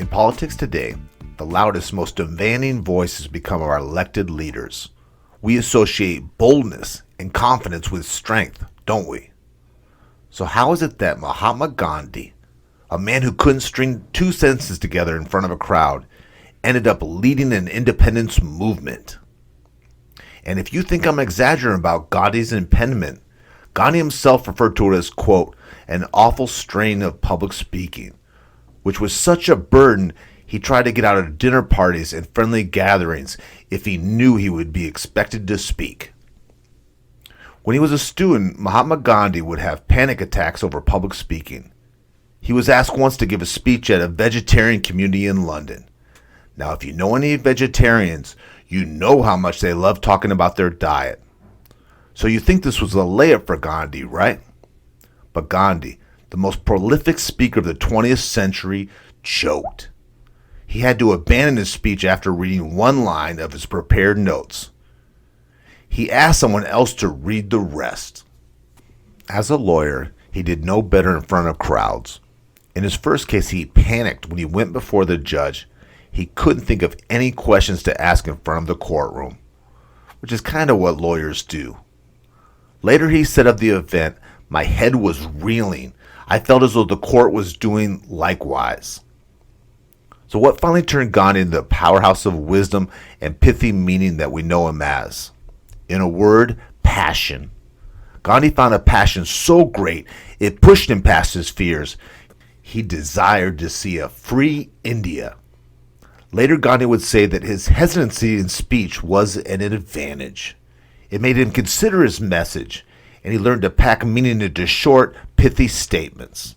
politics today, the loudest, most demanding voices become our elected leaders. We associate boldness and confidence with strength, don't we? So how is it that Mahatma Gandhi, a man who couldn't string two sentences together in front of a crowd, ended up leading an independence movement? And if you think I'm exaggerating about Gandhi's impediment, Gandhi himself referred to it as, quote, an awful strain of public speaking, which was such a burden he tried to get out of dinner parties and friendly gatherings if he knew he would be expected to speak. When he was a student, Mahatma Gandhi would have panic attacks over public speaking. He was asked once to give a speech at a vegetarian community in London. Now, if you know any vegetarians, you know how much they love talking about their diet. So you think this was a layup for Gandhi, right? But Gandhi, the most prolific speaker of the 20th century, choked. He had to abandon his speech after reading one line of his prepared notes. He asked someone else to read the rest. As a lawyer, he did no better in front of crowds. In his first case, he panicked when he went before the judge. He couldn't think of any questions to ask in front of the courtroom, which is kind of what lawyers do. Later, he said of the event, "My head was reeling. I felt as though the court was doing likewise." So what finally turned Gandhi into the powerhouse of wisdom and pithy meaning that we know him as? In a word, passion. Gandhi found a passion so great it pushed him past his fears. He desired to see a free India. Later, Gandhi would say that his hesitancy in speech was an advantage. It made him consider his message, and he learned to pack meaning into short, pithy statements.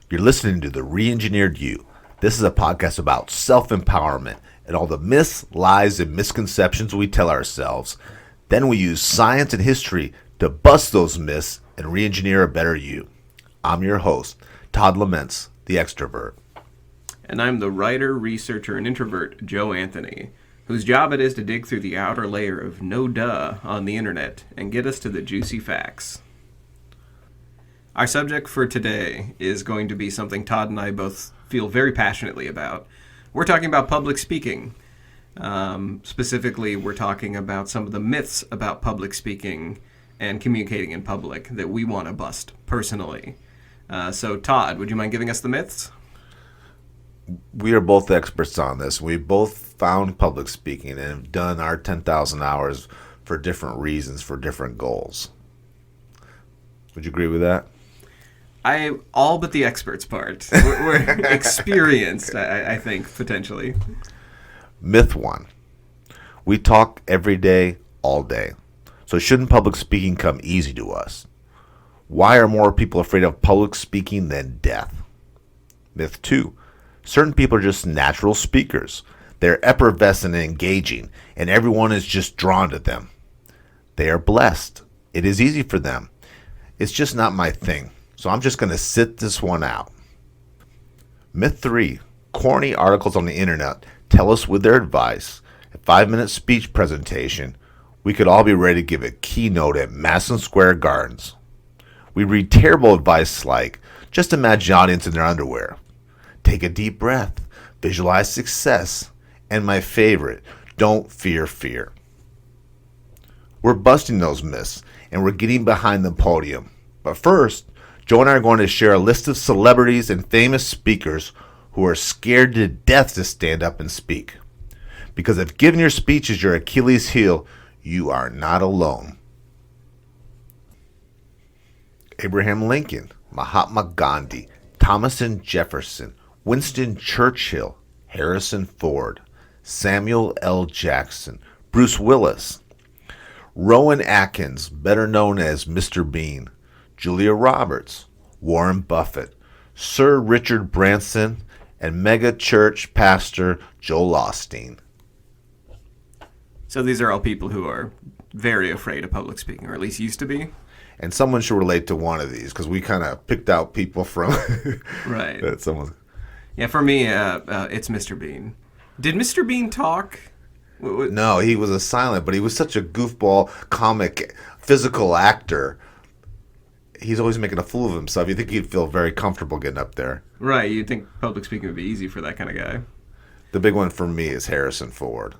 You're listening to The Re-Engineered You. This is a podcast about self-empowerment and all the myths, lies, and misconceptions we tell ourselves. Then we use science and history to bust those myths and re-engineer a better you. I'm your host, Todd Laments, the extrovert. And I'm the writer, researcher, and introvert, Joe Anthony, whose job it is to dig through the outer layer of no duh on the internet and get us to the juicy facts. Our subject for today is going to be something Todd and I both feel very passionately about. We're talking about public speaking. Specifically, we're talking about some of the myths about public speaking and communicating in public that we want to bust personally. So, Todd, would you mind giving us the myths? We are both experts on this. We both found public speaking and have done our 10,000 hours for different reasons, for different goals. Would you agree with that? All but the experts part. We're experienced, I think, potentially. Myth 1. We talk every day, all day. So shouldn't public speaking come easy to us? Why are more people afraid of public speaking than death? Myth 2. Certain people are just natural speakers. They're effervescent and engaging, and everyone is just drawn to them. They are blessed. It is easy for them. It's just not my thing. So I'm just going to sit this one out. Myth 3. Corny articles on the internet tell us with their advice, a 5-minute speech presentation, we could all be ready to give a keynote at Madison Square Gardens. We read terrible advice like, just imagine the audience in their underwear. Take a deep breath. Visualize success. And my favorite, don't fear fear. We're busting those myths, and we're getting behind the podium. But first, Joe and I are going to share a list of celebrities and famous speakers who are scared to death to stand up and speak. Because if giving your speech is your Achilles heel, you are not alone. Abraham Lincoln, Mahatma Gandhi, Thomas and Jefferson, Winston Churchill, Harrison Ford, Samuel L. Jackson, Bruce Willis, Rowan Atkins, better known as Mr. Bean, Julia Roberts, Warren Buffett, Sir Richard Branson, and mega church pastor Joel Osteen. So these are all people who are very afraid of public speaking, or at least used to be. And someone should relate to one of these because we kind of picked out people from right. that someone. Yeah, for me, it's Mr. Bean. Did Mr. Bean talk No, he was a silent, but he was such a goofball, comic, physical actor. He's always making a fool of himself. You think he'd feel very comfortable getting up there. Right, you'd think public speaking would be easy for that kind of guy. The big one for me is Harrison Ford.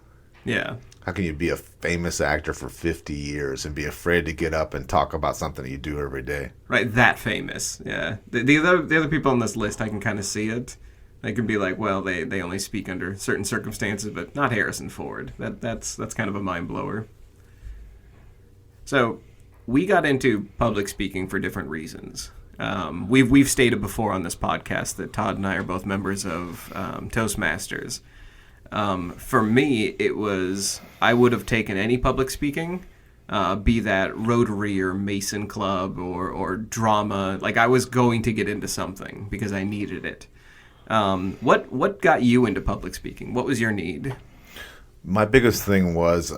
Yeah. How can you be a famous actor for 50 years and be afraid to get up and talk about something you do every day? Right, that famous. Yeah. The other people on this list, I can kind of see it. They could be like, well, they only speak under certain circumstances, but not Harrison Ford. That's kind of a mind blower. So, we got into public speaking for different reasons. We've stated before on this podcast that Todd and I are both members of Toastmasters. For me, it was I would have taken any public speaking, be that Rotary or Mason Club or drama. Like I was going to get into something because I needed it. What got you into public speaking? What was your need? My biggest thing was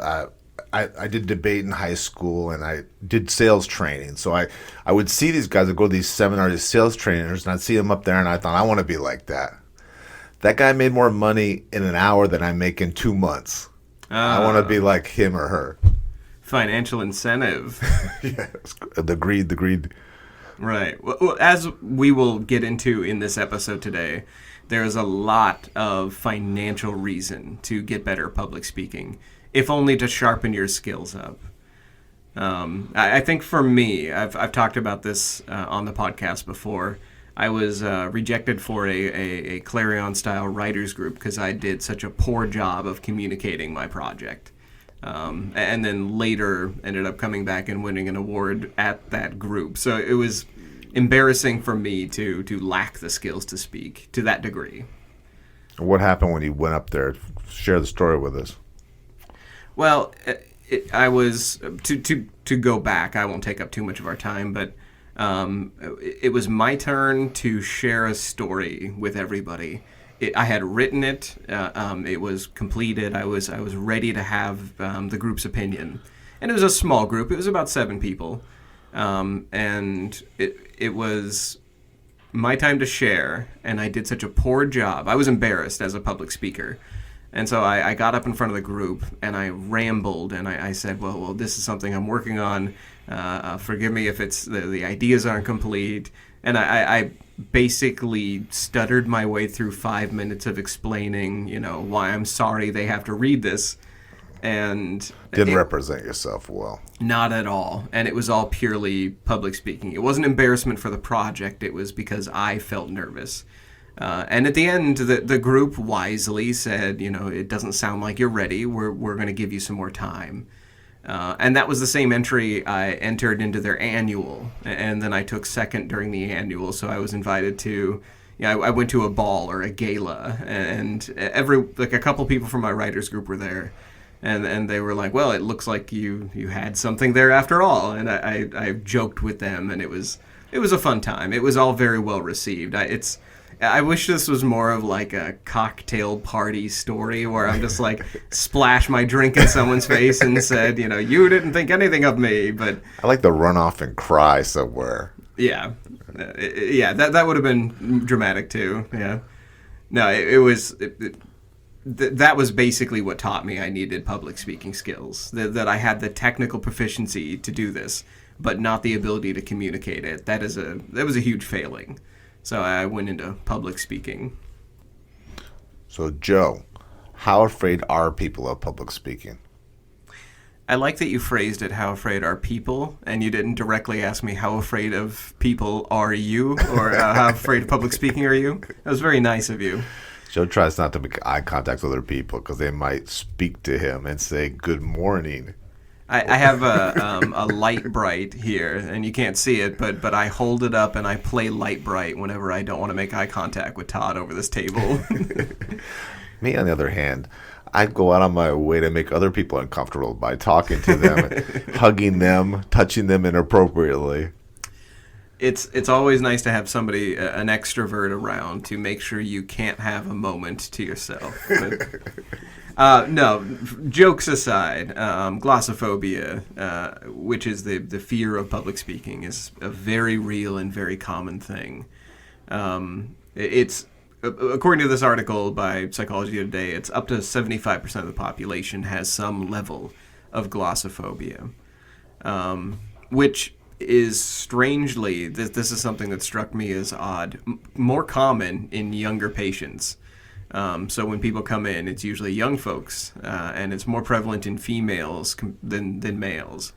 I did debate in high school and I did sales training. So I would see these guys that go to these seminars, these sales trainers, and I'd see them up there and I thought, I want to be like that. That guy made more money in an hour than I make in 2 months. I want to be like him or her. Financial incentive. Yeah, the greed. Right. Well, as we will get into in this episode today, there's a lot of financial reason to get better at public speaking, if only to sharpen your skills up. I think for me, I've talked about this on the podcast before. I was rejected for a Clarion-style writers group because I did such a poor job of communicating my project. And then later ended up coming back and winning an award at that group. So it was embarrassing for me to lack the skills to speak to that degree. What happened when you went up there? Share the story with us. Well, I was to go back. I won't take up too much of our time, but it was my turn to share a story with everybody. I had written it. It was completed. I was ready to have the group's opinion, and it was a small group. It was about 7 people, and it was my time to share. And I did such a poor job. I was embarrassed as a public speaker. And so I got up in front of the group and I rambled and I said, well, this is something I'm working on. Forgive me if it's the ideas aren't complete. And I basically stuttered my way through 5 minutes of explaining, why I'm sorry they have to read this. And didn't represent yourself well. Not at all. And it was all purely public speaking. It wasn't embarrassment for the project. It was because I felt nervous. And at the end, the group wisely said, it doesn't sound like you're ready. We're going to give you some more time. And that was the same entry I entered into their annual. And then I took second during the annual. So I was invited to, I went to a ball or a gala. And a couple people from my writers group were there. And they were like, well, it looks like you had something there after all. And I joked with them. And it was a fun time. It was all very well received. I wish this was more of like a cocktail party story where I'm just like splash my drink in someone's face and said, you didn't think anything of me. But I like to run off and cry somewhere. Yeah. That would have been dramatic too. Yeah. No, it was that was basically what taught me I needed public speaking skills, that I had the technical proficiency to do this, but not the ability to communicate it. That was a huge failing. So I went into public speaking. So, Joe, how afraid are people of public speaking? I like that you phrased it, how afraid are people, and you didn't directly ask me how afraid of people are you, or how afraid of public speaking are you. That was very nice of you. Joe tries not to make eye contact with other people because they might speak to him and say, good morning. I have a light bright here, and you can't see it, but I hold it up and I play light bright whenever I don't want to make eye contact with Todd over this table. Me, on the other hand, I go out on my way to make other people uncomfortable by talking to them, hugging them, touching them inappropriately. It's always nice to have somebody, an extrovert around to make sure you can't have a moment to yourself. But, no, jokes aside, glossophobia, which is the fear of public speaking, is a very real and very common thing. It's according to this article by Psychology Today, it's up to 75% of the population has some level of glossophobia, which is strangely, this is something that struck me as odd, more common in younger patients. So when people come in, it's usually young folks, and it's more prevalent in females than males.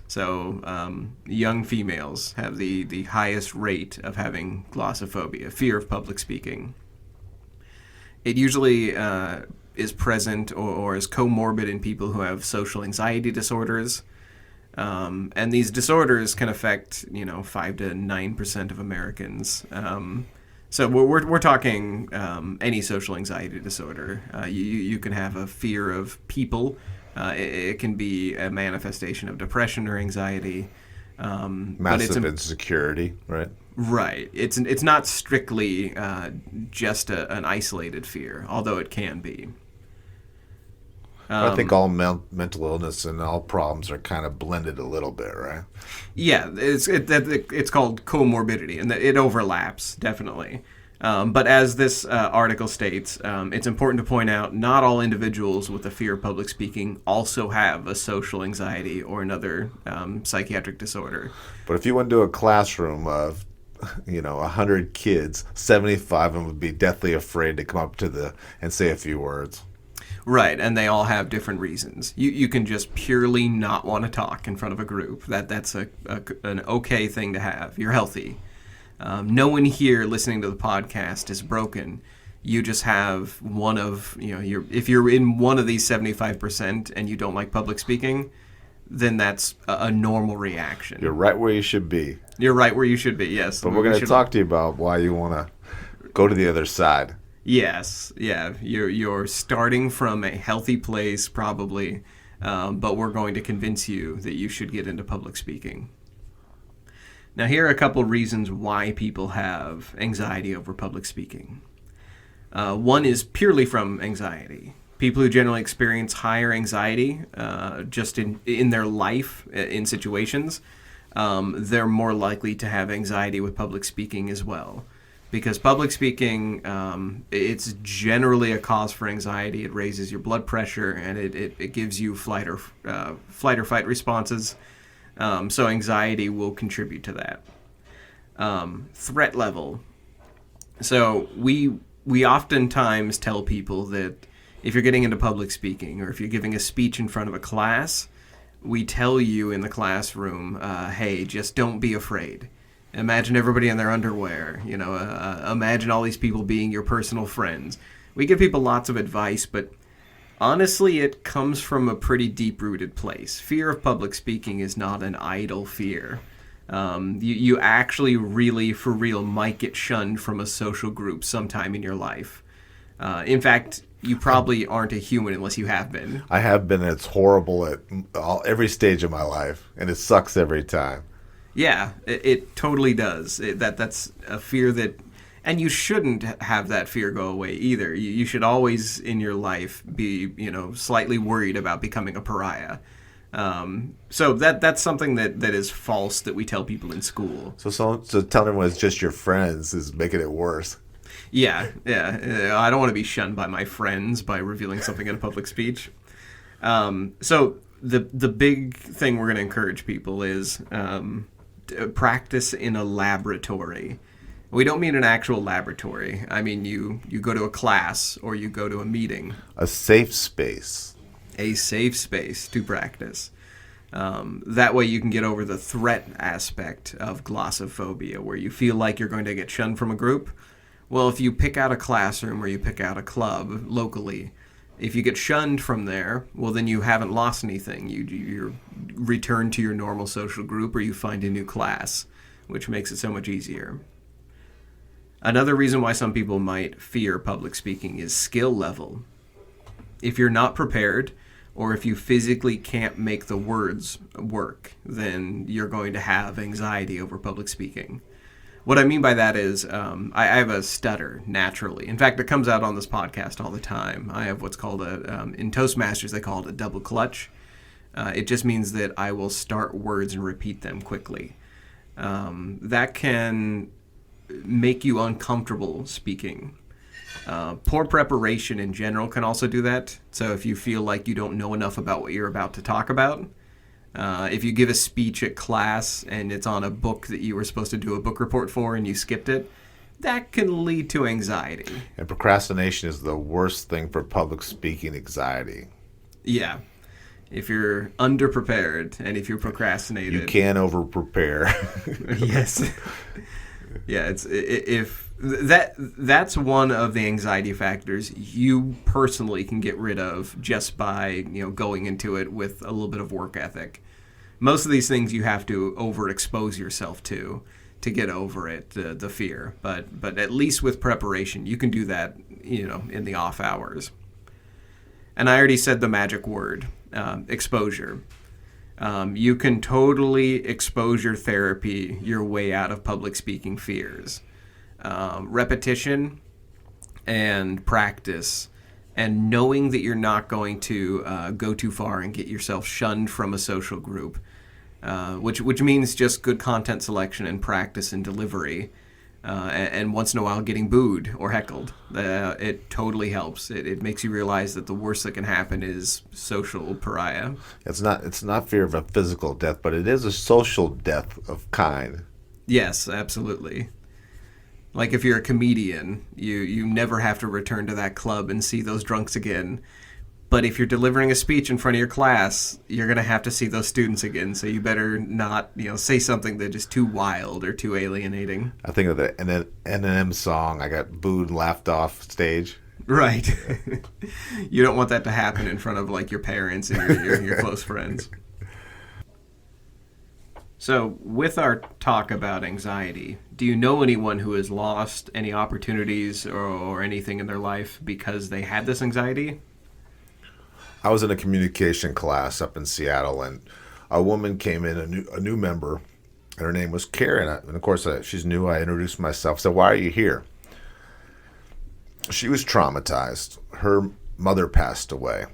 So young females have the highest rate of having glossophobia, fear of public speaking. It usually is present or is comorbid in people who have social anxiety disorders. And these disorders can affect, 5 to 9% of Americans. So we're talking any social anxiety disorder. You can have a fear of people. It can be a manifestation of depression or anxiety. Massive insecurity, right? Right. It's not strictly just an isolated fear, although it can be. I think all mental illness and all problems are kind of blended a little bit, right? Yeah, it's called comorbidity, and it overlaps, definitely. But as this article states, it's important to point out not all individuals with a fear of public speaking also have a social anxiety or another psychiatric disorder. But if you went to a classroom of 100 kids, 75 of them would be deathly afraid to come up and say a few words. Right, and they all have different reasons. You can just purely not want to talk in front of a group. That's an okay thing to have. You're healthy. No one here listening to the podcast is broken. You just have one of, if you're in one of these 75% and you don't like public speaking, then that's a normal reaction. You're right where you should be. You're right where you should be, yes. But we're going to talk to you about why you want to go to the other side. Yes, yeah. You're starting from a healthy place, probably, but we're going to convince you that you should get into public speaking. Now, here are a couple reasons why people have anxiety over public speaking. One is purely from anxiety. People who generally experience higher anxiety just in their life, in situations, they're more likely to have anxiety with public speaking as well. Because public speaking, it's generally a cause for anxiety. It raises your blood pressure, and it gives you flight or fight responses. So anxiety will contribute to that. Threat level. So we oftentimes tell people that if you're getting into public speaking or if you're giving a speech in front of a class, we tell you in the classroom, hey, just don't be afraid. Imagine everybody in their underwear, imagine all these people being your personal friends. We give people lots of advice, but honestly, it comes from a pretty deep-rooted place. Fear of public speaking is not an idle fear. You actually really, for real, might get shunned from a social group sometime in your life. In fact, you probably aren't a human unless you have been. I have been. It's horrible at every stage of my life, and it sucks every time. Yeah, it totally does. That's a fear that, and you shouldn't have that fear go away either. You should always in your life be, slightly worried about becoming a pariah. So that's something that is false that we tell people in school. So telling everyone it's just your friends is making it worse. Yeah. I don't want to be shunned by my friends by revealing something in a public speech. So the big thing we're going to encourage people is practice in a laboratory. We don't mean an actual laboratory. I mean you go to a class or you go to a meeting. A safe space. A safe space to practice. That way you can get over the threat aspect of glossophobia, where you feel like you're going to get shunned from a group. Well, if you pick out a classroom or you pick out a club locally, if you get shunned from there, well, then you haven't lost anything. You return to your normal social group or you find a new class, which makes it so much easier. Another reason why some people might fear public speaking is skill level. If you're not prepared, or if you physically can't make the words work, then you're going to have anxiety over public speaking. What I mean by that is I have a stutter naturally. In fact, it comes out on this podcast all the time. I have what's called in Toastmasters, they call it a double clutch. It just means that I will start words and repeat them quickly. That can make you uncomfortable speaking. Poor preparation in general can also do that. So if you feel like you don't know enough about what you're about to talk about, if you give a speech at class and it's on a book that you were supposed to do a book report for and you skipped it, that can lead to anxiety. And procrastination is the worst thing for public speaking anxiety. Yeah. If you're underprepared and if you're procrastinated, You can over-prepare. yes. Yeah, that's one of the anxiety factors you personally can get rid of just by, going into it with a little bit of work ethic. Most of these things you have to overexpose yourself to get over it, the fear. But at least with preparation, you can do that, in the off hours. And I already said the magic word, exposure. You can totally exposure therapy your way out of public speaking fears. Repetition and practice and knowing that you're not going to go too far and get yourself shunned from a social group, which means just good content selection and practice and delivery, and once in a while getting booed or heckled. It totally helps. It makes you realize that the worst that can happen is social pariah. It's not fear of a physical death, but it is a social death of kind. Yes, absolutely. Like if you're a comedian, you never have to return to that club and see those drunks again. But if you're delivering a speech in front of your class, you're going to have to see those students again. So you better not, say something that is too wild or too alienating. I think of the Eminem song, I got booed and laughed off stage. Right. You don't want that to happen in front of like your parents and your close friends. So with our talk about anxiety, do you know anyone who has lost any opportunities or anything in their life because they had this anxiety? I was in a communication class up in Seattle, and a woman came in, a new member, and her name was Karen. And of course, she's new. I introduced myself. Said, "Why are you here?" She was traumatized. Her mother passed away,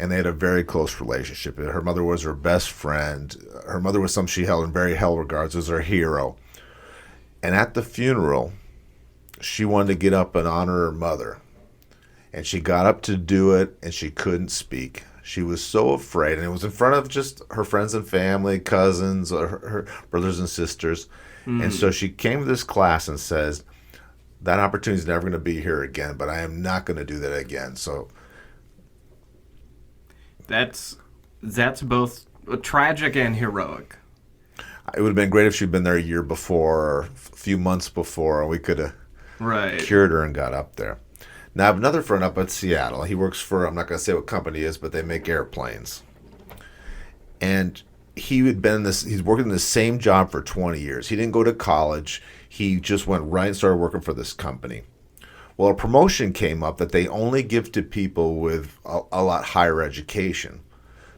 and they had a very close relationship. Her mother was her best friend. Her mother was someone she held in very high regards as her hero. And at the funeral, she wanted to get up and honor her mother. And she got up to do it, and she couldn't speak. She was so afraid, and it was in front of just her friends and family, cousins, her brothers and sisters. And so she came to this class and says, that opportunity is never going to be here again, but I am not going to do that again. So that's both tragic and heroic. It would have been great if she'd been there a year before or a few months before, and we could have cured her and got up there. Now, I have another friend up at Seattle. He works for, I'm not going to say what company it is, but they make airplanes. And he's working in the same job for 20 years. He didn't go to college. He just went right and started working for this company. Well, a promotion came up that they only give to people with a lot higher education.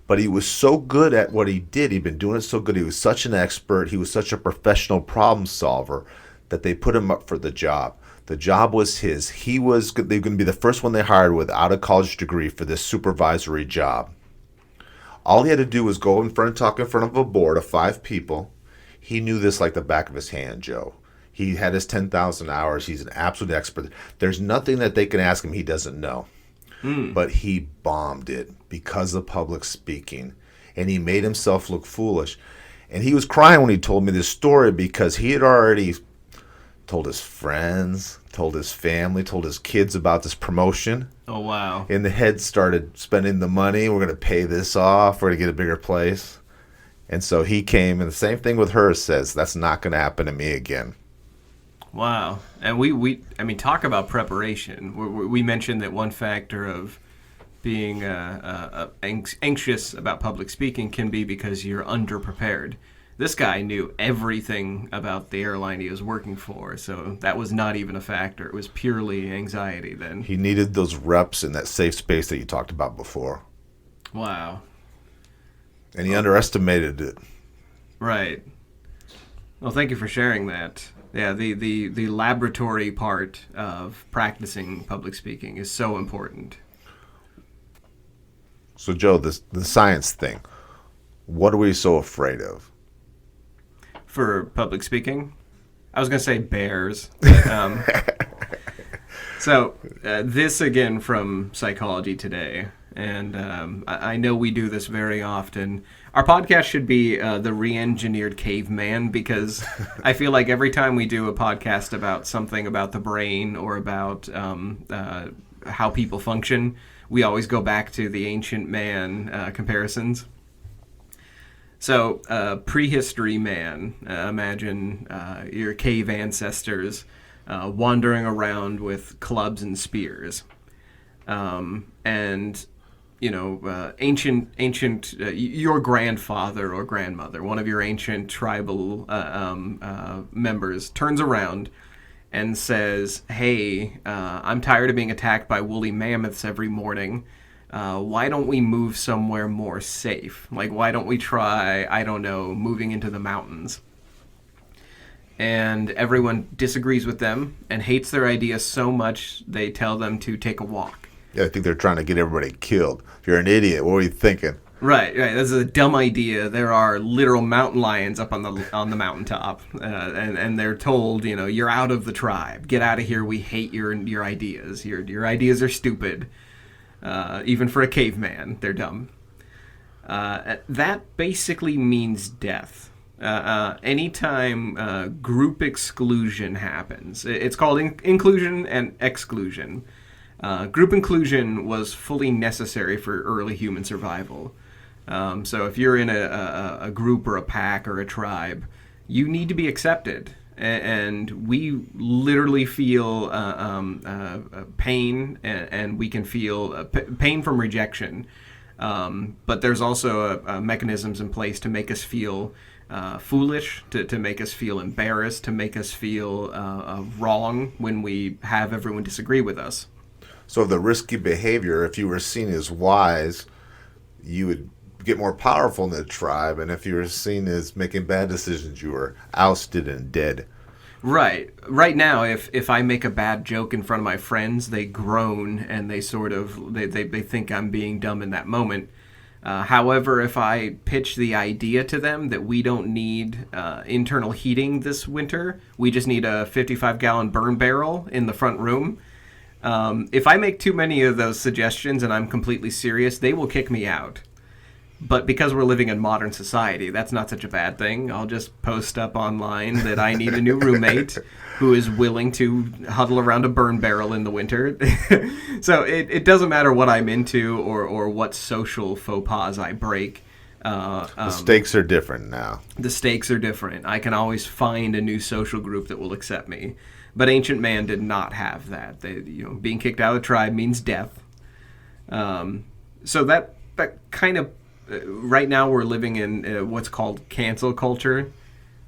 But he was so good at what he did. He'd been doing it so good. He was such an expert. He was such a professional problem solver that they put him up for the job. The job was his. They were going to be the first one they hired without a college degree for this supervisory job. All he had to do was go in front and talk in front of a board of 5 people. He knew this like the back of his hand, Joe. He had his 10,000 hours. He's an absolute expert. There's nothing that they can ask him he doesn't know. But he bombed it because of public speaking. And he made himself look foolish. And he was crying when he told me this story because he had already told his friends, told his family, told his kids about this promotion. Oh, wow. And the head started spending the money. We're going to pay this off. We're going to get a bigger place. And so he came, and the same thing with her says, that's not going to happen to me again. Wow. And we talk about preparation. We mentioned that one factor of being anxious about public speaking can be because you're underprepared. This guy knew everything about the airline he was working for, so that was not even a factor. It was purely anxiety then. He needed those reps in that safe space that you talked about before. Wow. And he underestimated it. Right. Well, thank you for sharing that. Yeah, the laboratory part of practicing public speaking is so important. So, Joe, the science thing, what are we so afraid of? For public speaking? I was going to say bears. But, So this again from Psychology Today, and I know we do this very often. Our podcast should be the re-engineered caveman, because I feel like every time we do a podcast about something about the brain or about how people function, we always go back to the ancient man comparisons. So, prehistory man, imagine your cave ancestors wandering around with clubs and spears. And, ancient, your grandfather or grandmother, one of your ancient tribal members, turns around and says, hey, I'm tired of being attacked by woolly mammoths every morning. Why don't we move somewhere more safe? Like, why don't we try, I don't know, moving into the mountains? And everyone disagrees with them and hates their idea so much they tell them to take a walk. Yeah, I think they're trying to get everybody killed. If you're an idiot, what are you thinking? Right. This is a dumb idea. There are literal mountain lions up on the mountaintop, and they're told, you're out of the tribe. Get out of here. We hate your ideas. Your ideas are stupid. Even for a caveman, they're dumb. That basically means death. Anytime group exclusion happens, it's called inclusion and exclusion. Group inclusion was fully necessary for early human survival. So if you're in a group or a pack or a tribe, you need to be accepted. And we literally feel pain, and we can feel pain from rejection. But there's also mechanisms in place to make us feel foolish, to make us feel embarrassed, to make us feel wrong when we have everyone disagree with us. So the risky behavior, if you were seen as wise, you would get more powerful in the tribe, and if you were seen as making bad decisions, you were ousted and dead. Right. Right now, if I make a bad joke in front of my friends, they groan and they sort of they think I'm being dumb in that moment. However, if I pitch the idea to them that we don't need internal heating this winter, we just need a 55-gallon burn barrel in the front room. If I make too many of those suggestions and I'm completely serious, they will kick me out. But because we're living in modern society, that's not such a bad thing. I'll just post up online that I need a new roommate who is willing to huddle around a burn barrel in the winter. So it doesn't matter what I'm into or what social faux pas I break. The stakes are different now. The stakes are different. I can always find a new social group that will accept me. But ancient man did not have that. Being kicked out of the tribe means death. So that kind of right now we're living in what's called cancel culture,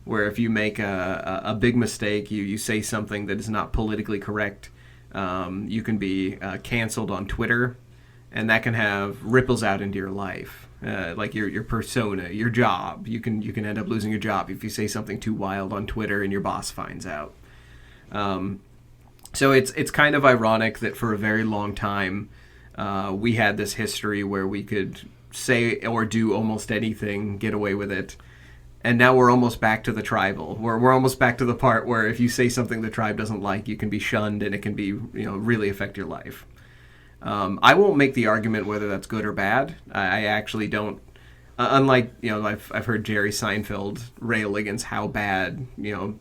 where if you make a big mistake, you say something that is not politically correct, you can be canceled on Twitter, and that can have ripples out into your life, like your persona, your job. You can end up losing your job if you say something too wild on Twitter and your boss finds out. So it's kind of ironic that for a very long time we had this history where we could say or do almost anything, get away with it, and now we're almost back to the tribal. We're almost back to the part where if you say something the tribe doesn't like, you can be shunned and it can be really affect your life. I won't make the argument whether that's good or bad. I actually don't. Unlike I've heard Jerry Seinfeld rail against how bad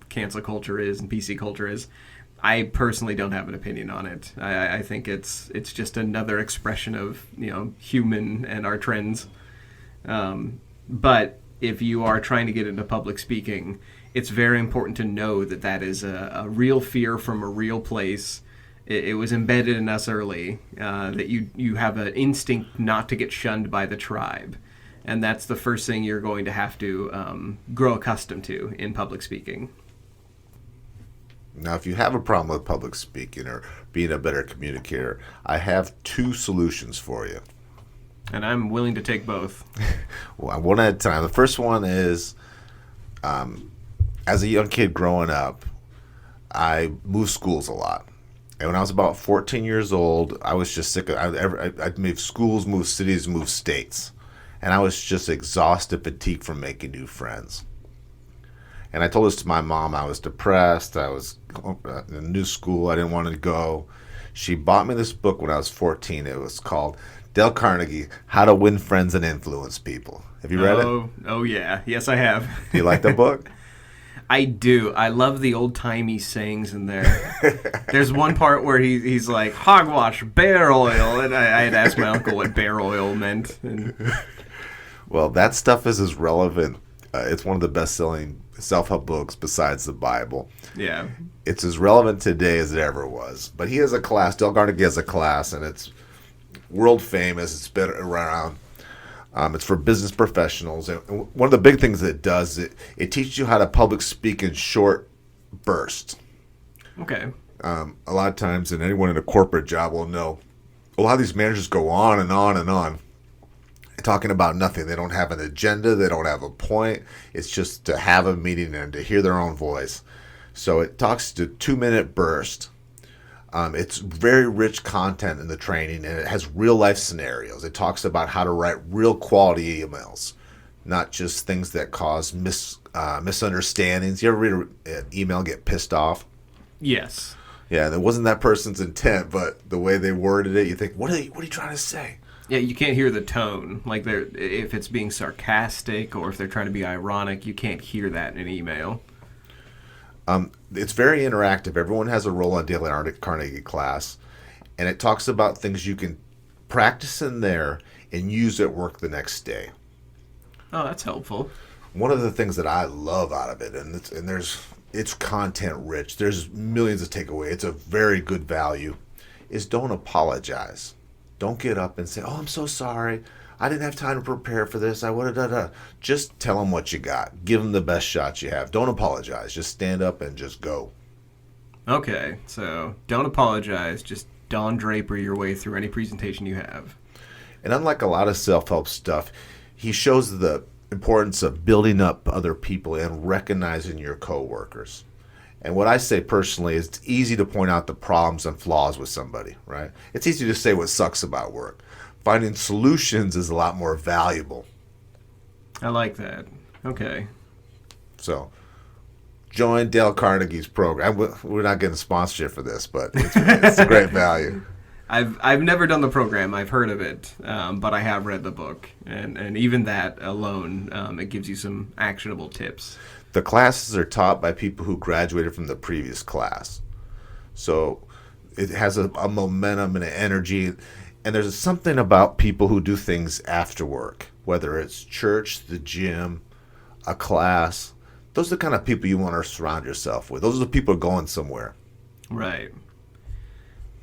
cancel culture is and PC culture is. I personally don't have an opinion on it. I think it's just another expression of human and our trends. But if you are trying to get into public speaking, it's very important to know that is a real fear from a real place. It was embedded in us early, that you have an instinct not to get shunned by the tribe. And that's the first thing you're going to have to grow accustomed to in public speaking. Now, if you have a problem with public speaking or being a better communicator, I have 2 solutions for you. And I'm willing to take both. Well, one at a time. The first one is, as a young kid growing up, I moved schools a lot. And when I was about 14 years old, I was just sick of I moved schools, moved cities, moved states. And I was just exhausted, fatigued from making new friends. And I told this to my mom. I was depressed. I was in a new school. I didn't want to go. She bought me this book when I was 14. It was called Dale Carnegie, How to Win Friends and Influence People. Have you read it? Oh yeah. Yes, I have. Do you like the book? I do. I love the old-timey sayings in there. There's one part where he's like, hogwash, bear oil. And I had asked my uncle what bear oil meant. And... Well, that stuff is as relevant. It's one of the best-selling self-help books besides the Bible. Yeah. It's as relevant today as it ever was. But he has a class, Dale Carnegie has a class, and it's world famous. It's been around. It's for business professionals. And one of the big things that it does, it teaches you how to public speak in short bursts. Okay. A lot of times, and anyone in a corporate job will know, a lot of these managers go on and on and on, talking about nothing. They don't have an agenda. They don't have a point. It's just to have a meeting and to hear their own voice. So it talks to 2-minute burst. It's very rich content in the training, and it has real-life scenarios. It talks about how to write real quality emails, not just things that cause misunderstandings. You ever read an email and get pissed off? Yes. Yeah, that wasn't that person's intent, but the way they worded it, you think, what are you trying to say? Yeah, you can't hear the tone. Like, if it's being sarcastic or if they're trying to be ironic, you can't hear that in an email. It's very interactive. Everyone has a role on Dale Carnegie class, and it talks about things you can practice in there and use at work the next day. Oh, that's helpful. One of the things that I love out of it, and it's content rich. There's millions of takeaway. It's a very good value. Is don't apologize. Don't get up and say, "Oh, I'm so sorry. I didn't have time to prepare for this. I would have." Just tell them what you got. Give them the best shot you have. Don't apologize. Just stand up and just go. Okay, so don't apologize. Just Don Draper your way through any presentation you have. And unlike a lot of self-help stuff, he shows the importance of building up other people and recognizing your coworkers. And what I say personally is it's easy to point out the problems and flaws with somebody, right? It's easy to say what sucks about work. Finding solutions is a lot more valuable. I like that. Okay. So, join Dale Carnegie's program. We're not getting sponsorship for this, but it's a great value. I've never done the program. I've heard of it, but I have read the book, and even that alone, it gives you some actionable tips. The classes are taught by people who graduated from the previous class, so it has a momentum and an energy. And there's something about people who do things after work, whether it's church, the gym, a class. Those are the kind of people you want to surround yourself with. Those are the people going somewhere. Right.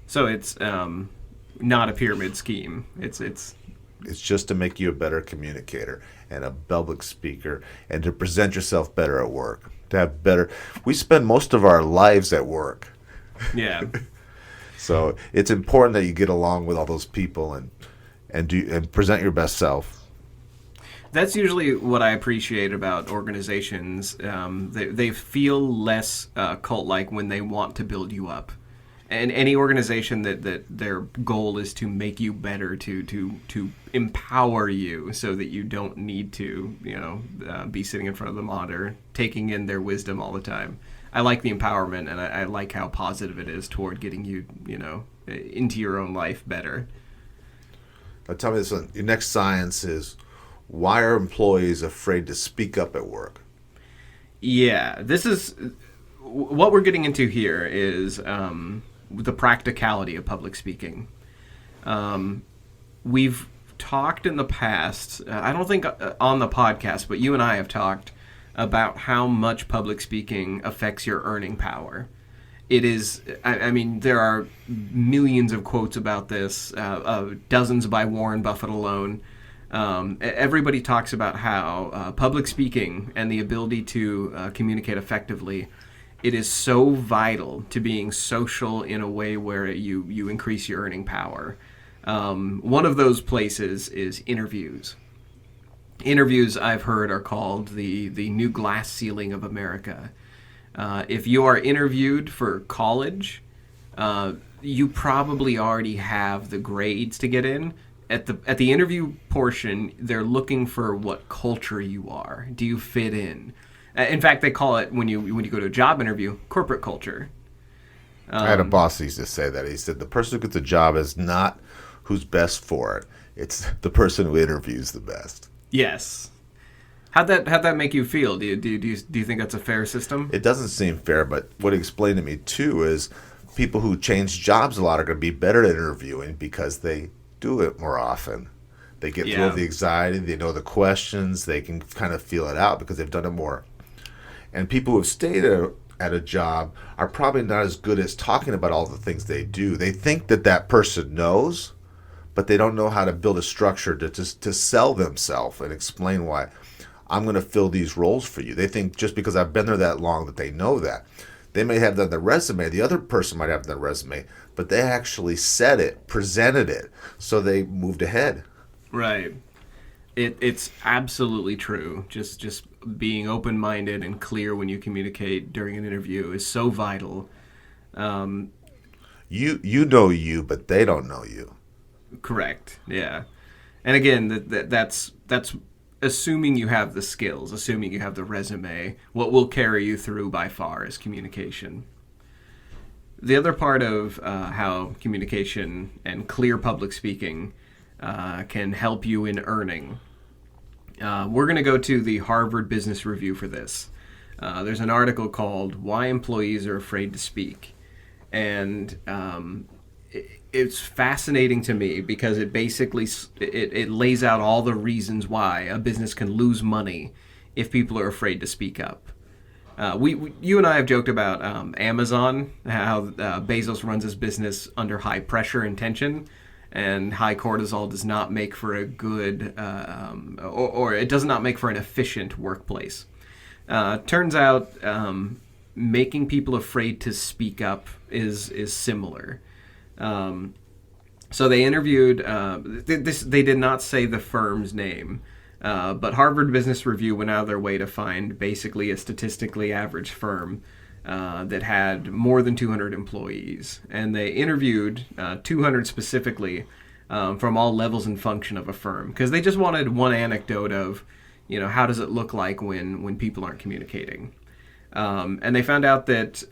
So it's not a pyramid scheme. It's just to make you a better communicator and a public speaker and to present yourself better at work. To have better. We spend most of our lives at work. Yeah. So it's important that you get along with all those people and present your best self. That's usually what I appreciate about organizations. They feel less cult-like when they want to build you up. And any organization that their goal is to make you better, to empower you so that you don't need to, be sitting in front of the monitor, taking in their wisdom all the time. I like the empowerment, and I like how positive it is toward getting you, into your own life better. Now tell me this one. Your next science is, why are employees afraid to speak up at work? Yeah, this is what we're getting into here is the practicality of public speaking. We've talked in the past, I don't think on the podcast, but you and I have talked about how much public speaking affects your earning power. It is, I mean, there are millions of quotes about this, dozens by Warren Buffett alone. Everybody talks about how public speaking and the ability to communicate effectively, it is so vital to being social in a way where you increase your earning power. One of those places is interviews. Interviews, I've heard, are called the new glass ceiling of America. If you are interviewed for college, you probably already have the grades to get in. At the interview portion, they're looking for what culture you are. Do you fit in? In fact, they call it, when you go to a job interview, corporate culture. I had a boss who used to say that. He said the person who gets a job is not who's best for it. It's the person who interviews the best. Yes. How'd that make you feel? Do you think that's a fair system? It doesn't seem fair, but what he explained to me too is people who change jobs a lot are going to be better at interviewing because they do it more often. They get through the anxiety, they know the questions, they can kind of feel it out because they've done it more. And people who have stayed at a job are probably not as good as talking about all the things they do. They think that person knows, but they don't know how to build a structure to sell themselves and explain why I'm going to fill these roles for you. They think just because I've been there that long that they know that. They may have that on their resume. The other person might have that resume, but they actually said it, presented it, so they moved ahead. Right. It's absolutely true. Just being open-minded and clear when you communicate during an interview is so vital. You know you, but they don't know you. Correct. Yeah. And again, that's assuming you have the skills, assuming you have the resume. What will carry you through by far is communication. The other part of how communication and clear public speaking can help you in earning. We're going to go to the Harvard Business Review for this. There's an article called "Why Employees Are Afraid to Speak," and it's fascinating to me because it basically it lays out all the reasons why a business can lose money if people are afraid to speak up. You and I have joked about Amazon, how Bezos runs his business under high pressure and tension, and high cortisol does not make for a good, or it does not make for an efficient workplace. Turns out making people afraid to speak up is similar. So they interviewed, they did not say the firm's name, but Harvard Business Review went out of their way to find basically a statistically average firm that had more than 200 employees. And they interviewed 200 specifically from all levels and function of a firm because they just wanted one anecdote of, how does it look like when people aren't communicating. And they found out that,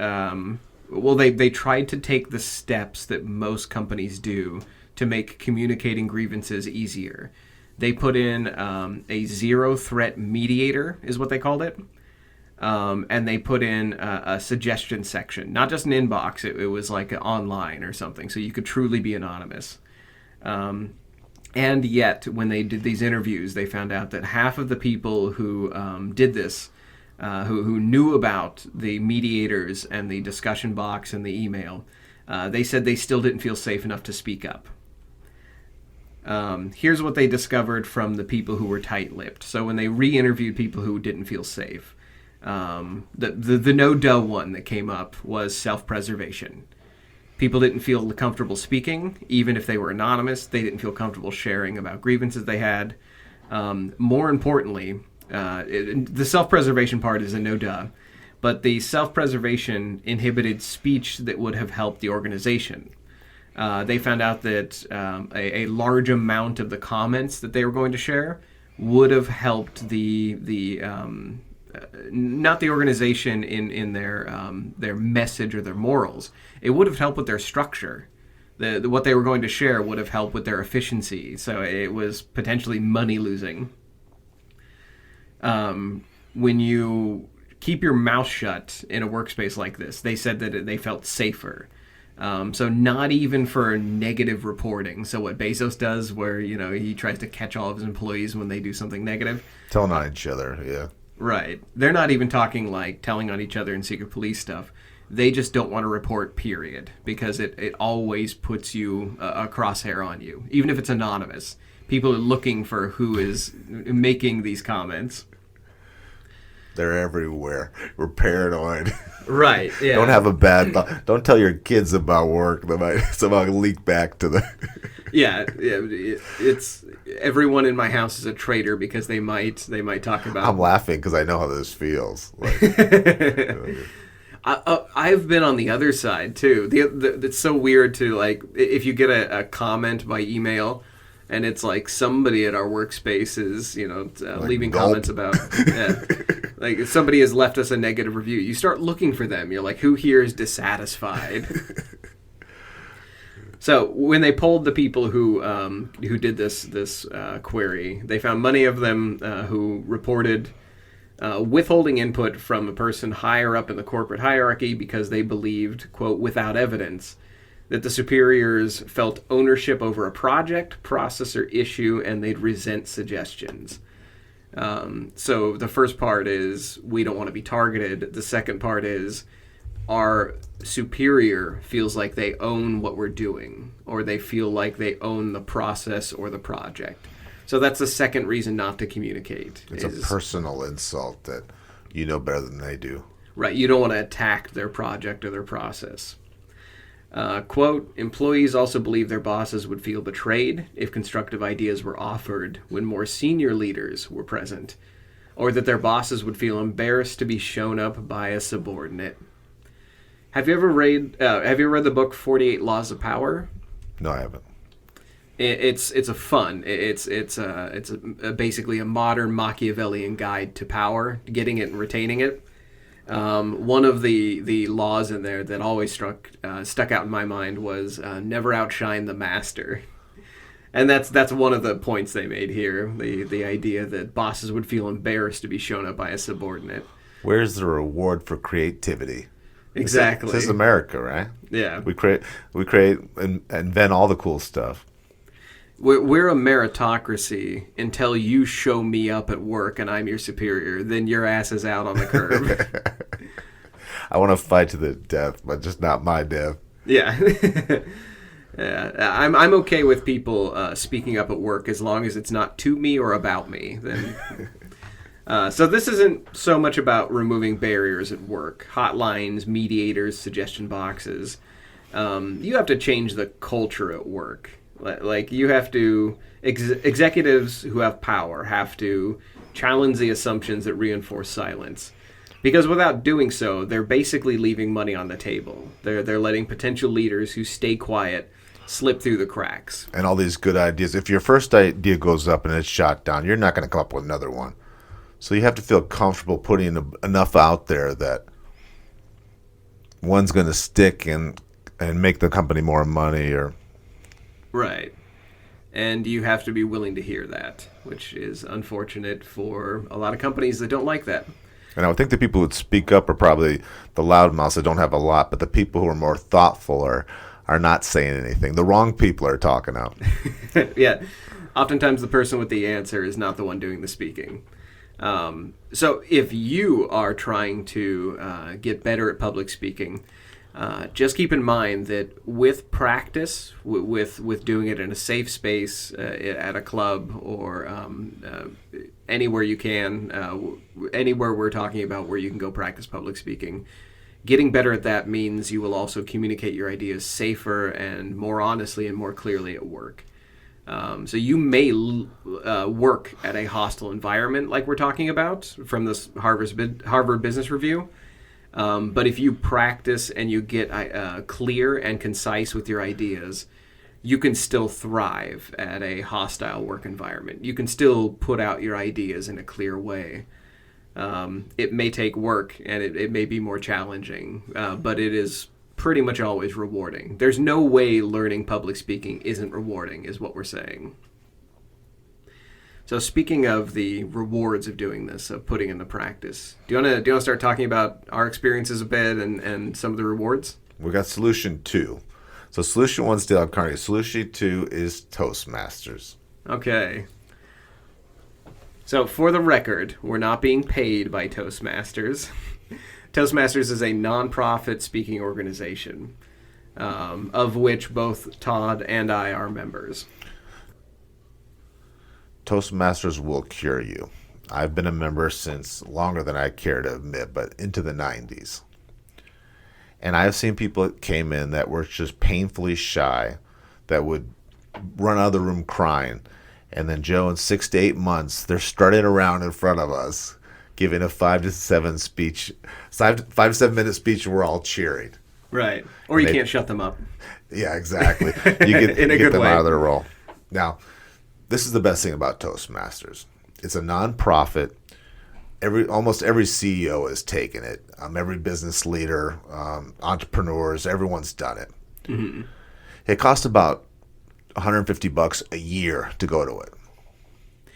they tried to take the steps that most companies do to make communicating grievances easier. They put in a zero-threat mediator, is what they called it. And they put in a suggestion section, not just an inbox. It was like online or something, so you could truly be anonymous. And yet, when they did these interviews, they found out that half of the people who did this, who knew about the mediators and the discussion box and the email, they said they still didn't feel safe enough to speak up. Here's what they discovered from the people who were tight-lipped. So when they re-interviewed people who didn't feel safe, the no-duh one that came up was self-preservation. People didn't feel comfortable speaking, even if they were anonymous. They didn't feel comfortable sharing about grievances they had. More importantly, the self-preservation part is a no-duh, but the self-preservation inhibited speech that would have helped the organization. They found out that a large amount of the comments that they were going to share would have helped the not the organization in their message or their morals. It would have helped with their structure. What they were going to share would have helped with their efficiency. So it was potentially money losing. When you keep your mouth shut in a workspace like this, they said that they felt safer. So not even for negative reporting. So what Bezos does where, he tries to catch all of his employees when they do something negative. Telling on each other, yeah. Right. They're not even talking like telling on each other and secret police stuff. They just don't want to report, period, because it always puts you a crosshair on you, even if it's anonymous. People are looking for who is making these comments. They're everywhere. We're paranoid. Right, yeah. Don't have a bad thought. Don't tell your kids about work. They might somehow leak back to the... Yeah, it's everyone in my house is a traitor because they might talk about... I'm laughing because I know how this feels. I've been on the other side, too. It's so weird to, if you get a comment by email... And it's like somebody at our workspace is, leaving gulp. comments about, Like, if somebody has left us a negative review, you start looking for them. You're like, who here is dissatisfied? So when they polled the people who did this query, they found many of them who reported withholding input from a person higher up in the corporate hierarchy because they believed, quote, without evidence, that the superiors felt ownership over a project, process, or issue, and they'd resent suggestions. So the first part is we don't want to be targeted. The second part is our superior feels like they own what we're doing, or they feel like they own the process or the project. So that's the second reason not to communicate. It's a personal insult that you know better than they do. Right. You don't want to attack their project or their process. Quote, employees also believe their bosses would feel betrayed if constructive ideas were offered when more senior leaders were present, or that their bosses would feel embarrassed to be shown up by a subordinate. Have you ever read the book 48 Laws of Power? No, I haven't. It's basically a modern Machiavellian guide to power, getting it and retaining it. One of the laws in there that always stuck out in my mind was never outshine the master, and that's one of the points they made here. The idea that bosses would feel embarrassed to be shown up by a subordinate. Where's the reward for creativity? Exactly. This is America, right? Yeah. We create and invent all the cool stuff. We're a meritocracy until you show me up at work and I'm your superior. Then your ass is out on the curb. I want to fight to the death, but just not my death. Yeah. Yeah. I'm okay with people speaking up at work as long as it's not to me or about me. Then. So this isn't so much about removing barriers at work, hotlines, mediators, suggestion boxes. You have to change the culture at work. Like, you have to, executives who have power have to challenge the assumptions that reinforce silence. Because without doing so, they're basically leaving money on the table. They're letting potential leaders who stay quiet slip through the cracks. And all these good ideas, if your first idea goes up and it's shot down, you're not going to come up with another one. So you have to feel comfortable putting enough out there that one's going to stick and make the company more money or... Right. And you have to be willing to hear that, which is unfortunate for a lot of companies that don't like that. And I would think the people who would speak up are probably the loudmouths that don't have a lot, but the people who are more thoughtful are not saying anything. The wrong people are talking out. Yeah. Oftentimes the person with the answer is not the one doing the speaking. So if you are trying to get better at public speaking, just keep in mind that with practice, with doing it in a safe space, at a club or anywhere you can, anywhere we're talking about where you can go practice public speaking, getting better at that means you will also communicate your ideas safer and more honestly and more clearly at work. So you may work at a hostile environment like we're talking about from this Harvard Business Review. But if you practice and you get clear and concise with your ideas, you can still thrive at a hostile work environment. You can still put out your ideas in a clear way. It may take work and it may be more challenging, but it is pretty much always rewarding. There's no way learning public speaking isn't rewarding, is what we're saying. So speaking of the rewards of doing this, of putting in the practice, do you want to start talking about our experiences a bit and some of the rewards? We got solution 2. So solution 1 is Dale Carnegie. Solution 2 is Toastmasters. Okay. So for the record, we're not being paid by Toastmasters. Toastmasters is a nonprofit speaking organization, of which both Todd and I are members. Toastmasters will cure you. I've been a member since longer than I care to admit, but into the 90s. And I've seen people that came in that were just painfully shy, that would run out of the room crying. And then, Joe, in 6 to 8 months, they're strutting around in front of us, giving a 5 to 7 minute speech, and we're all cheering. Right. Or you can't shut them up. Yeah, exactly. You get, in a you get good them way. out of their role. Now, this is the best thing about Toastmasters. It's a nonprofit almost every CEO has taken it. Every business leader, entrepreneurs, everyone's done it. Mm-hmm. It costs about $150 a year to go to it.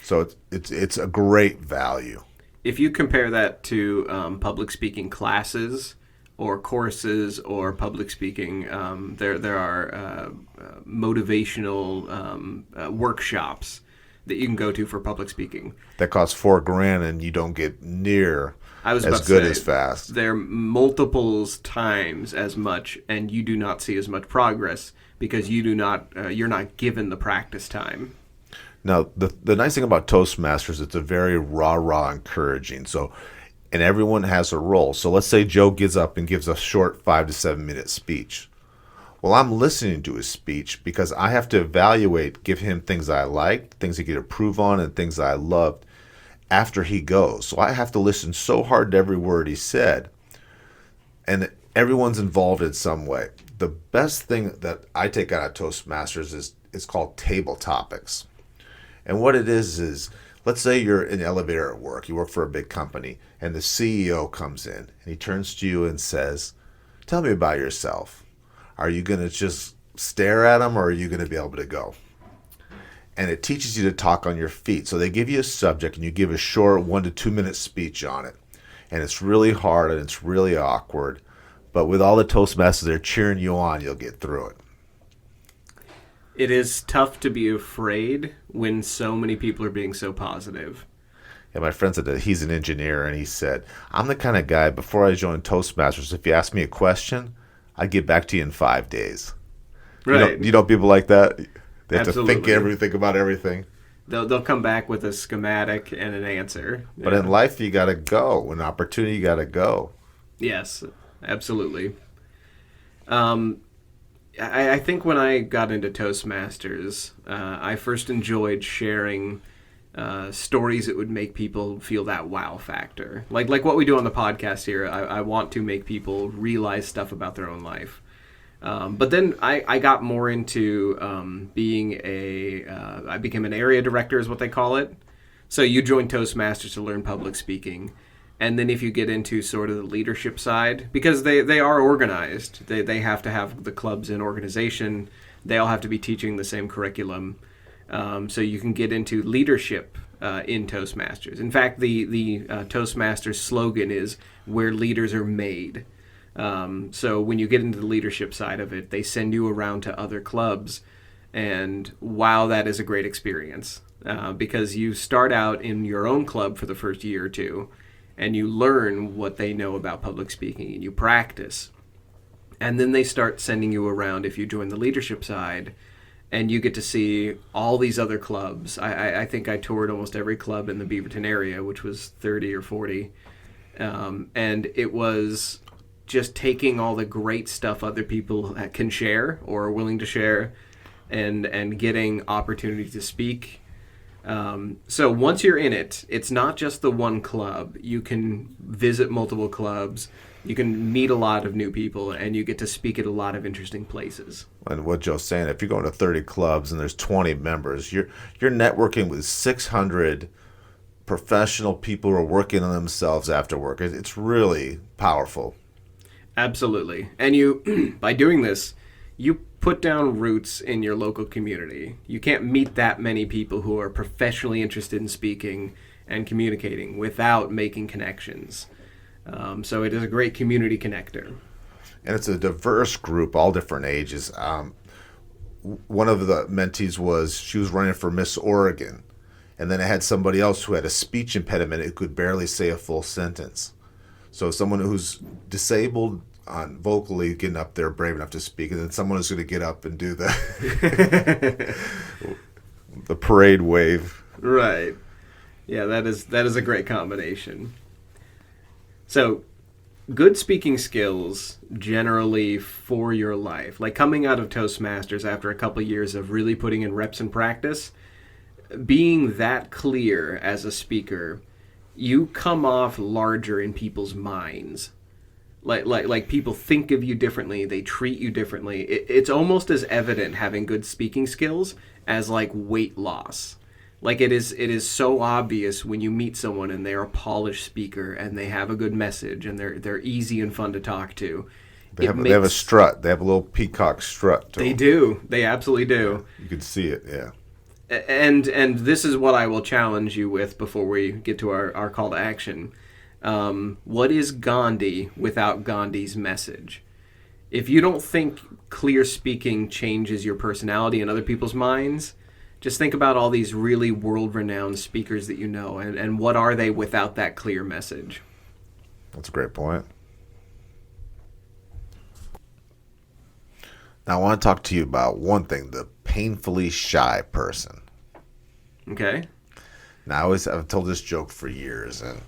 So it's a great value. If you compare that to public speaking classes or courses or public speaking, there are motivational workshops that you can go to for public speaking. That costs $4,000 and you don't get near I was as about good to as say, fast. they're multiples times as much, and you do not see as much progress because you're not given the practice time. Now, the nice thing about Toastmasters, it's a very rah-rah encouraging. So, and everyone has a role. So let's say Joe gets up and gives a short 5 to 7 minute speech. Well, I'm listening to his speech because I have to evaluate, give him things I like, things he could improve on, and things I loved after he goes. So I have to listen so hard to every word he said. And everyone's involved in some way. The best thing that I take out of Toastmasters is called table topics. And what it is let's say you're in an elevator at work, you work for a big company, and the CEO comes in and he turns to you and says, "Tell me about yourself." Are you going to just stare at him or are you going to be able to go? And it teaches you to talk on your feet. So they give you a subject and you give a short 1 to 2 minute speech on it. And it's really hard and it's really awkward. But with all the Toastmasters, they're cheering you on, you'll get through it. It is tough to be afraid when so many people are being so positive. Yeah, my friend said that he's an engineer, and he said, "I'm the kind of guy, before I joined Toastmasters, if you ask me a question, I'd get back to you in 5 days." Right. You know people like that? They have Absolutely. to think about everything. They'll come back with a schematic and an answer. But in life, you got to go. An opportunity, you got to go. Yes, absolutely. I think when I got into Toastmasters, I first enjoyed sharing stories that would make people feel that wow factor. Like what we do on the podcast here, I want to make people realize stuff about their own life. But then I got more into I became an area director is what they call it. So you join Toastmasters to learn public speaking. And then if you get into sort of the leadership side, because they are organized, they have to have the clubs in organization. They all have to be teaching the same curriculum. So you can get into leadership in Toastmasters. In fact, the Toastmasters slogan is "Where leaders are made." So when you get into the leadership side of it, they send you around to other clubs. And wow, that is a great experience because you start out in your own club for the first year or two. And you learn what they know about public speaking, and you practice. And then they start sending you around if you join the leadership side, and you get to see all these other clubs. I think I toured almost every club in the Beaverton area, which was 30 or 40. And it was just taking all the great stuff other people can share or are willing to share and getting opportunity to speak. So once you're in it, it's not just the one club. You can visit multiple clubs. You can meet a lot of new people, and you get to speak at a lot of interesting places. And what Joe's saying, if you're going to 30 clubs and there's 20 members, you're networking with 600 professional people who are working on themselves after work. It's really powerful. Absolutely. And you, by doing this, you put down roots in your local community. You can't meet that many people who are professionally interested in speaking and communicating without making connections. So it is a great community connector. And it's a diverse group, all different ages. One of the mentees she was running for Miss Oregon. And then I had somebody else who had a speech impediment who could barely say a full sentence. So someone who's disabled on vocally getting up there, brave enough to speak, and then someone who's going to get up and do the the parade wave. Right. Yeah, that is a great combination. So, good speaking skills generally for your life, like coming out of Toastmasters after a couple years of really putting in reps and practice, being that clear as a speaker, you come off larger in people's minds. Like people think of you differently, they treat you differently. It's almost as evident having good speaking skills as like weight loss. Like it is so obvious when you meet someone and they're a polished speaker and they have a good message and they're easy and fun to talk to. They have a strut. They have a little peacock strut to They them. do. They absolutely do. You can see it, yeah. And this is what I will challenge you with before we get to our call to action. What is Gandhi without Gandhi's message? If you don't think clear speaking changes your personality in other people's minds, just think about all these really world-renowned speakers that you know, and what are they without that clear message? That's a great point. Now, I want to talk to you about one thing, the painfully shy person. Okay? Now, I've told this joke for years, and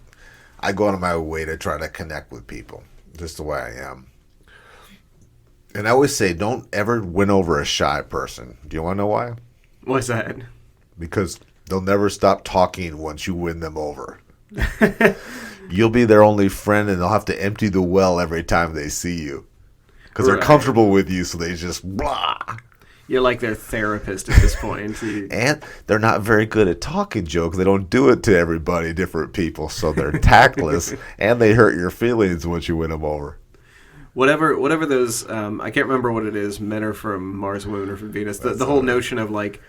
I go out of my way to try to connect with people, just the way I am. And I always say, don't ever win over a shy person. Do you want to know why? What's that? Because they'll never stop talking once you win them over. You'll be their only friend, and they'll have to empty the well every time they see you. Because they're comfortable with you, so they just blah. You're like their therapist at this point. And they're not very good at talking jokes. They don't do it to everybody, different people, so they're tactless, and they hurt your feelings once you win them over. Whatever those, I can't remember what it is. Men are from Mars, women are from Venus. The whole notion of like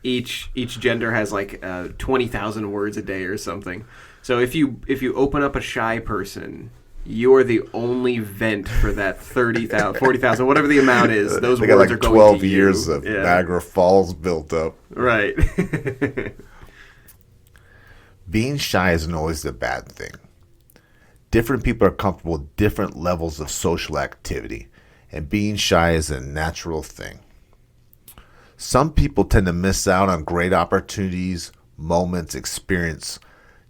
each gender has like 20,000 words a day or something. So if you open up a shy person, you're the only vent for that 30,000, 40,000, whatever the amount is. Those they words got like are going 12 to years you. of Niagara Falls built up. Right. Being shy isn't always a bad thing. Different people are comfortable with different levels of social activity, and being shy is a natural thing. Some people tend to miss out on great opportunities, moments, experience,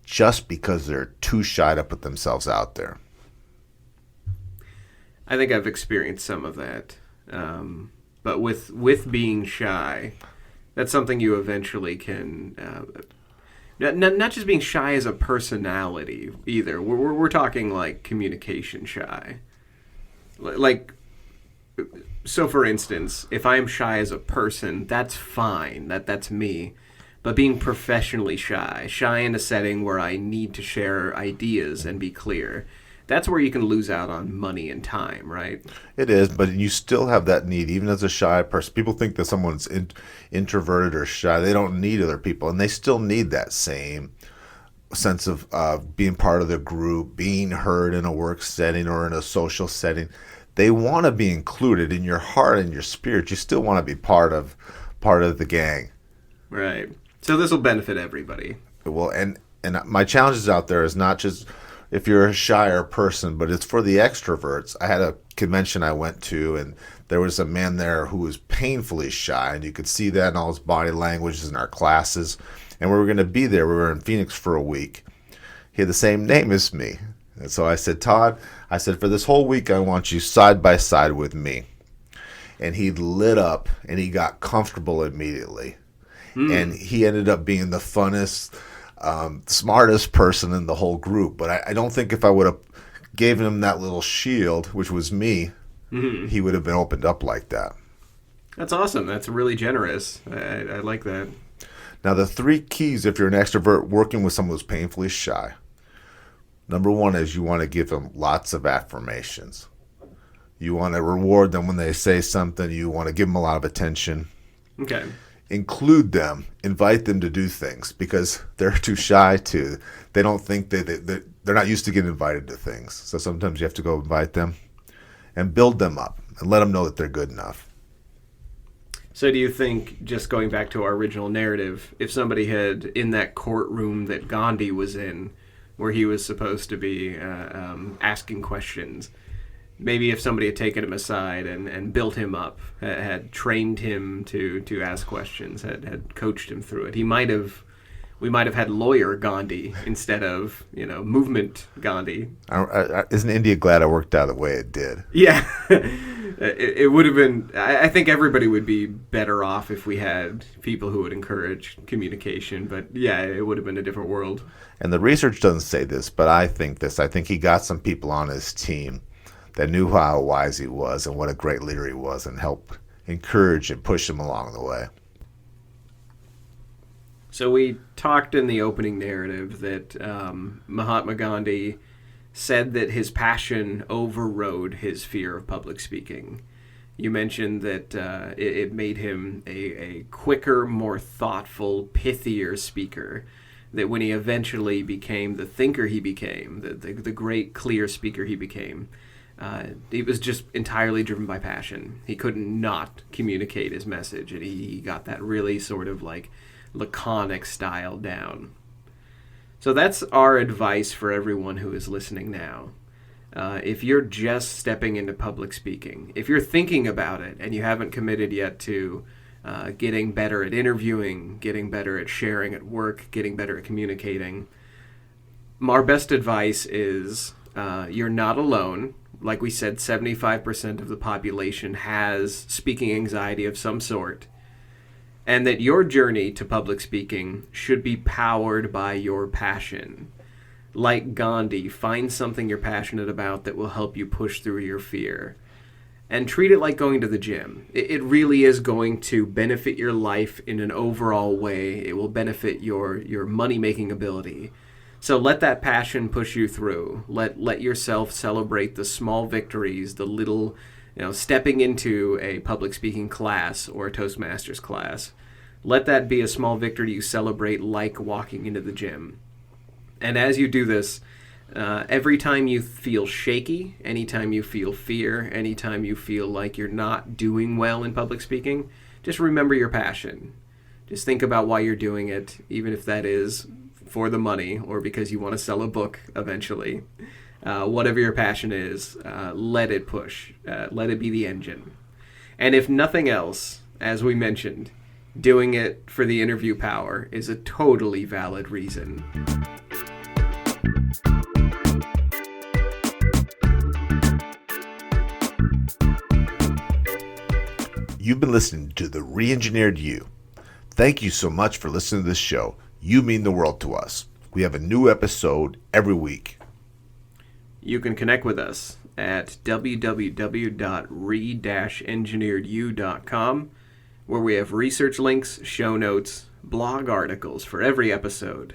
just because they're too shy to put themselves out there. I think I've experienced some of that. But with being shy, that's something you eventually can... not just being shy as a personality either. We're talking like communication shy. Like, so for instance, if I'm shy as a person, that's fine. That's me. But being professionally shy in a setting where I need to share ideas and be clear, that's where you can lose out on money and time, right? It is, but you still have that need, even as a shy person. People think that someone's introverted or shy. They don't need other people, and they still need that same sense of being part of the group, being heard in a work setting or in a social setting. They want to be included in your heart and your spirit. You still want to be part of the gang. Right. So this will benefit everybody. Well, and my challenges out there is not just if you're a shyer person, but it's for the extroverts. I had a convention I went to, and there was a man there who was painfully shy, and you could see that in all his body languages in our classes. And we were going to be there. We were in Phoenix for a week. He had the same name as me. And so I said, Todd, for this whole week, I want you side by side with me. And he lit up, and he got comfortable immediately. And he ended up being the funnest, smartest person in the whole group. But I don't think if I would have given him that little shield, which was me, he would have been opened up like that. That's awesome. That's really generous. I like that. Now, the 3 keys if you're an extrovert working with someone who's painfully shy. Number 1 is you want to give them lots of affirmations. You want to reward them when they say something. You want to give them a lot of attention. Okay. Include them, invite them to do things because they're too shy to. They don't think they're not used to getting invited to things. So sometimes you have to go invite them and build them up and let them know that they're good enough. So do you think, just going back to our original narrative, if somebody had, in that courtroom that Gandhi was in, where he was supposed to be asking questions, maybe if somebody had taken him aside and built him up, had trained him to ask questions, had coached him through it, we might have had lawyer Gandhi instead of, movement Gandhi. Isn't India glad it worked out the way it did? Yeah. It would have been, I think everybody would be better off if we had people who would encourage communication, but yeah, it would have been a different world. And the research doesn't say this, but I think this. I think he got some people on his team that knew how wise he was and what a great leader he was and help encourage and push him along the way. So we talked in the opening narrative that Mahatma Gandhi said that his passion overrode his fear of public speaking. You mentioned that it made him a quicker, more thoughtful, pithier speaker. That when he eventually became the thinker he became, the great, clear speaker he became, he was just entirely driven by passion. He couldn't not communicate his message, and he got that really sort of like laconic style down. So that's our advice for everyone who is listening now. If you're just stepping into public speaking, if you're thinking about it and you haven't committed yet to getting better at interviewing, getting better at sharing at work, getting better at communicating, our best advice is you're not alone. Like we said, 75% of the population has speaking anxiety of some sort. And that your journey to public speaking should be powered by your passion. Like Gandhi, find something you're passionate about that will help you push through your fear. And treat it like going to the gym. It really is going to benefit your life in an overall way. It will benefit your money-making ability. So let that passion push you through. Let yourself celebrate the small victories, the little, stepping into a public speaking class or a Toastmasters class. Let that be a small victory you celebrate like walking into the gym. And as you do this, every time you feel shaky, anytime you feel fear, anytime you feel like you're not doing well in public speaking, just remember your passion. Just think about why you're doing it, even if that is for the money or because you want to sell a book eventually. Whatever your passion is, let it push. Let it be the engine. And if nothing else, as we mentioned, doing it for the interview power is a totally valid reason. You've been listening to The Re-Engineered You. Thank you so much for listening to this show. You mean the world to us. We have a new episode every week. You can connect with us at www.re-engineeredyou.com, where we have research links, show notes, blog articles for every episode.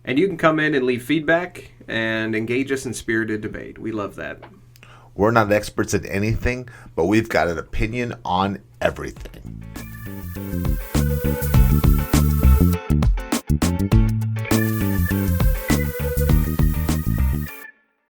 And you can come in and leave feedback and engage us in spirited debate. We love that. We're not experts at anything, but we've got an opinion on everything.